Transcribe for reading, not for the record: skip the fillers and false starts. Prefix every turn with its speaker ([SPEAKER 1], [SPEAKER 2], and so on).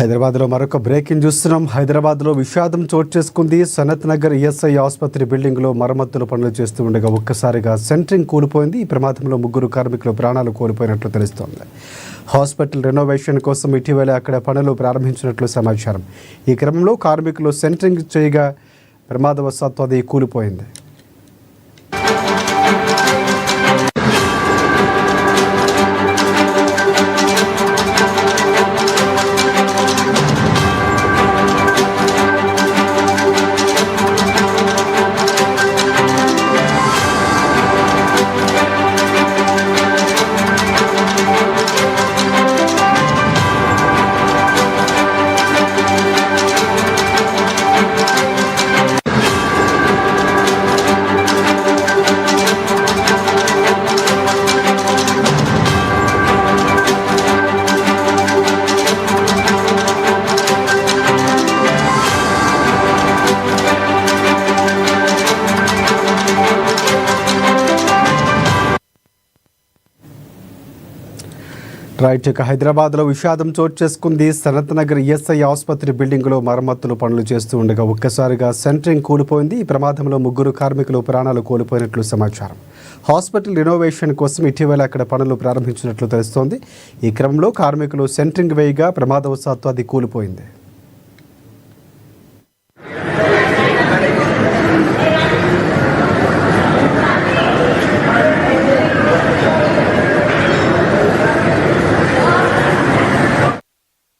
[SPEAKER 1] హైదరాబాద్లో మరొక బ్రేకింగ్ చూస్తున్నాం. హైదరాబాద్లో విషాదం చోటు చేసుకుంది. సనత్ నగర్ ఈఎస్ఐ ఆసుపత్రి బిల్డింగ్లో మరమ్మతుల పనులు చేస్తూ ఉండగా ఒక్కసారిగా సెంట్రింగ్ కూలిపోయింది. ఈ ప్రమాదంలో 3 కార్మికులు ప్రాణాలు కోల్పోయినట్లు తెలుస్తోంది. హాస్పిటల్ రెనోవేషన్ కోసం ఇటీవల అక్కడ పనులు ప్రారంభించినట్లు సమాచారం. ఈ క్రమంలో కార్మికులు సెంట్రింగ్ చేయగా ప్రమాదవశాత్తు అది కూలిపోయింది. హైదరాబాద్లో విషాదం చోటు చేసుకుంది. సనత్ నగర్ ఈఎస్ఐ ఆసుపత్రి బిల్డింగ్లో మరమ్మతులు పనులు చేస్తూ ఉండగా ఒక్కసారిగా సెంట్రింగ్ కూలిపోయింది. ఈ ప్రమాదంలో 3 కార్మికులు ప్రాణాలు కోల్పోయినట్లు సమాచారం. హాస్పిటల్ రెనోవేషన్ కోసం ఇటీవల అక్కడ పనులు ప్రారంభించినట్లు తెలుస్తోంది. ఈ క్రమంలో కార్మికులు సెంట్రింగ్ వేయగా ప్రమాదవశాత్తు అది కూలిపోయింది.